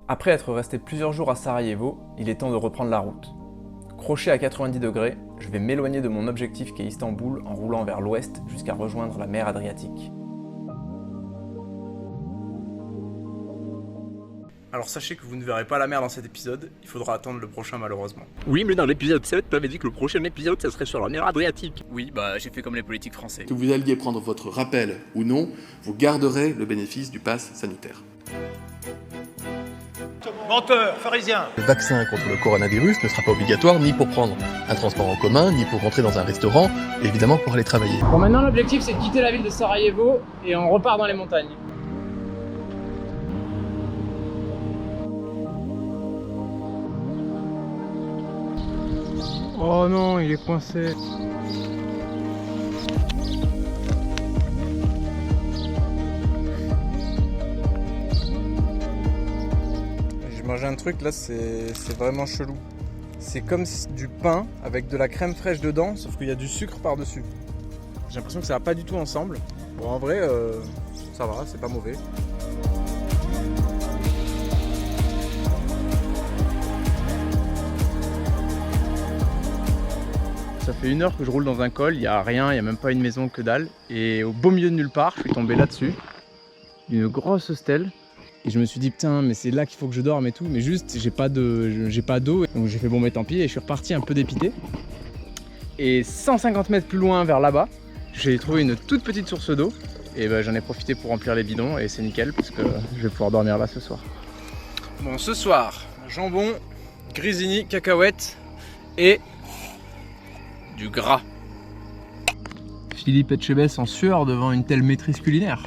Après être resté plusieurs jours à Sarajevo, il est temps de reprendre la route. Crochet à 90 degrés, je vais m'éloigner de mon objectif qui est Istanbul en roulant vers l'ouest jusqu'à rejoindre la mer Adriatique. Alors sachez que vous ne verrez pas la mer dans cet épisode, il faudra attendre le prochain malheureusement. Oui, mais dans l'épisode 7, tu avais dit que le prochain épisode, ça serait sur la mer Adriatique. Oui, bah j'ai fait comme les politiques français. Que vous alliez prendre votre rappel ou non, vous garderez le bénéfice du pass sanitaire. Menteur, pharisien. Le vaccin contre le coronavirus ne sera pas obligatoire ni pour prendre un transport en commun, ni pour rentrer dans un restaurant, et évidemment pour aller travailler. Bon, maintenant l'objectif c'est de quitter la ville de Sarajevo et on repart dans les montagnes. Oh non, il est coincé. J'ai mangé un truc là, c'est vraiment chelou. C'est comme du pain avec de la crème fraîche dedans, sauf qu'il y a du sucre par-dessus. J'ai l'impression que ça va pas du tout ensemble. Bon, en vrai, ça va, c'est pas mauvais. Ça fait 1 heure que je roule dans un col, il n'y a rien, il n'y a même pas une maison, que dalle. Et au beau milieu de nulle part, je suis tombé là-dessus. Une grosse stèle. Et je me suis dit putain mais c'est là qu'il faut que je dorme et tout. Mais juste j'ai pas d'eau. Donc j'ai fait bon mais tant pis et je suis reparti un peu dépité. Et 150 mètres plus loin vers là-bas, j'ai trouvé une toute petite source d'eau. Et ben, j'en ai profité pour remplir les bidons et c'est nickel parce que je vais pouvoir dormir là ce soir. Bon ce soir, jambon, grisinis, cacahuètes et du gras. Philippe Etchebest en sueur devant une telle maîtrise culinaire.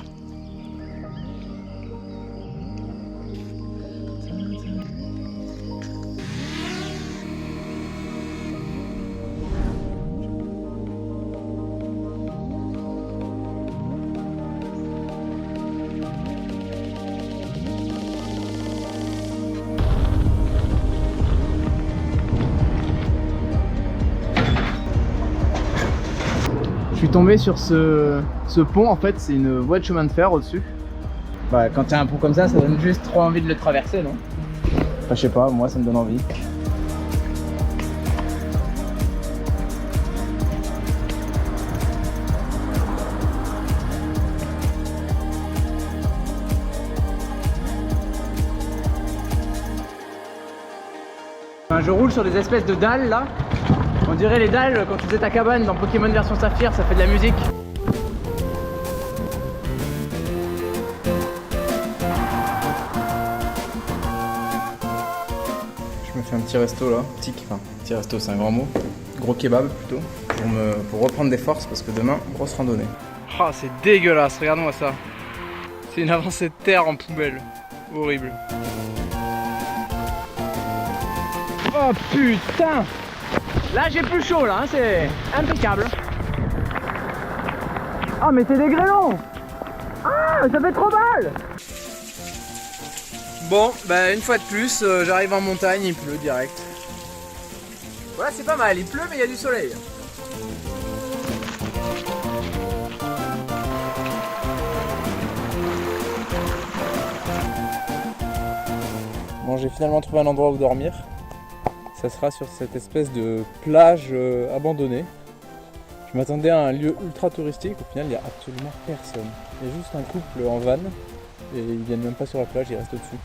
Je suis tombé sur ce pont, en fait c'est une voie de chemin de fer au-dessus. Bah, quand il y a un pont comme ça donne juste trop envie de le traverser, non? Enfin, je sais pas, moi ça me donne envie. Enfin, je roule sur des espèces de dalles là. On dirait les dalles quand tu faisais ta cabane dans Pokémon version Saphir, ça fait de la musique. Je me fais un petit resto là, petit resto c'est un grand mot, gros kebab plutôt, pour reprendre des forces parce que demain, grosse randonnée. Ah c'est dégueulasse, regarde-moi ça. C'est une avancée de terre en poubelle, horrible. Oh putain! Là j'ai plus chaud là, hein, c'est impeccable. Ah mais t'es des grêlons. Ah ça fait trop mal. Bon bah une fois de plus j'arrive en montagne, il pleut direct. Voilà c'est pas mal, il pleut mais il y a du soleil. Bon j'ai finalement trouvé un endroit où dormir. Ça sera sur cette espèce de plage abandonnée. Je m'attendais à un lieu ultra touristique, au final il n'y a absolument personne. Il y a juste un couple en van et ils viennent même pas sur la plage, ils restent au-dessus.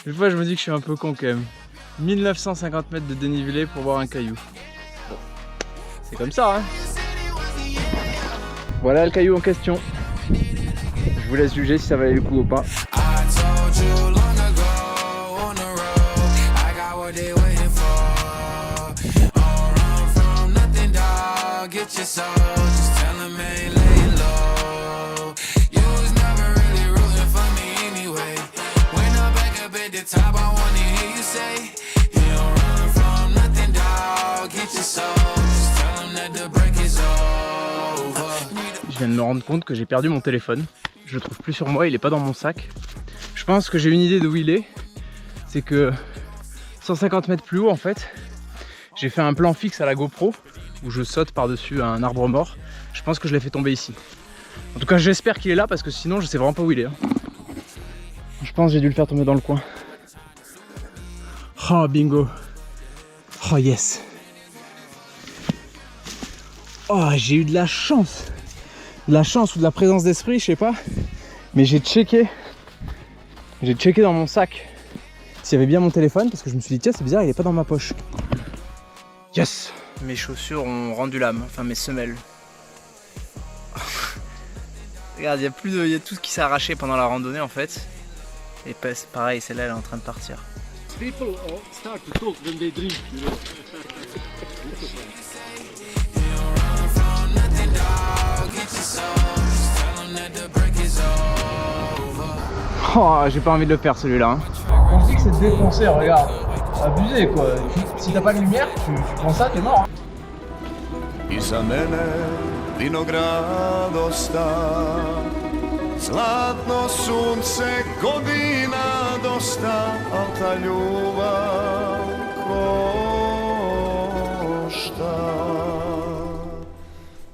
Des fois je me dis que je suis un peu con quand même. 1950 mètres de dénivelé pour voir un caillou. Bon, c'est comme ça hein. Voilà le caillou en question. Je vous laisse juger si ça valait le coup ou pas. Je viens de me rendre compte que j'ai perdu mon téléphone. Je le trouve plus sur moi, il est pas dans mon sac. Je pense que j'ai une idée de où il est. C'est que 150 mètres plus haut en fait, j'ai fait un plan fixe à la GoPro où je saute par-dessus un arbre mort. Je pense que je l'ai fait tomber ici. En tout cas j'espère qu'il est là parce que sinon je sais vraiment pas où il est. Je pense que j'ai dû le faire tomber dans le coin. Oh bingo. Oh yes. Oh j'ai eu de la chance. De la chance ou de la présence d'esprit, je sais pas. Mais j'ai checké dans mon sac s'il y avait bien mon téléphone parce que je me suis dit tiens c'est bizarre il est pas dans ma poche. Yes. Mes chaussures ont rendu l'âme, enfin mes semelles. Regarde, il y a tout ce qui s'est arraché pendant la randonnée en fait. Et pareil, celle-là elle est en train de partir. People start to talk when they drink, you know. Oh, j'ai pas envie de le faire celui-là. On se dit que c'est défoncé, regarde. Abusé quoi. Si t'as pas de lumière, tu prends ça, t'es mort. Iza mene vinograd osta, zlatno sunce godina dosta, al ta ljubav košta.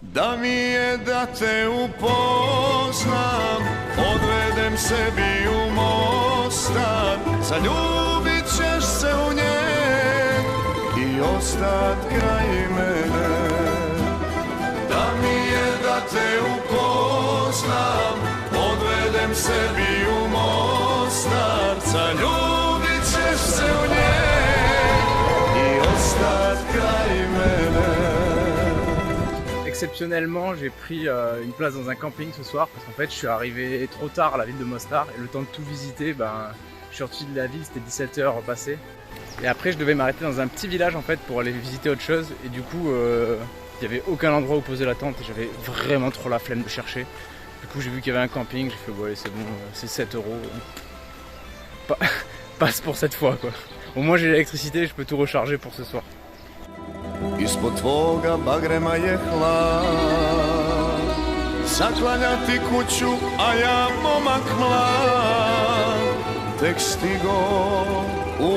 Da mi je da te upoznam, odvedem sebi u Mostar, zaljubit ćeš se u nje i ostat kraj mene. Da mi je da te upoznam, odvedem sebi u Mostar, zaljubit ćeš se u nje i ostat kraj mene. Exceptionnellement, j'ai pris une place dans un camping ce soir parce qu'en fait je suis arrivé trop tard à la ville de Mostar et le temps de tout visiter, je suis sorti de la ville, c'était 17h passé. Et après je devais m'arrêter dans un petit village en fait pour aller visiter autre chose et du coup il n'y avait aucun endroit où poser la tente et j'avais vraiment trop la flemme de chercher. Du coup j'ai vu qu'il y avait un camping, j'ai fait ouais c'est bon, c'est 7 €. Passe pour cette fois quoi. Au moins j'ai l'électricité, je peux tout recharger pour ce soir. Ispod tvoga bagrema je hlad, zaklanja ti kuću, a ja momak mlad, tek stigo u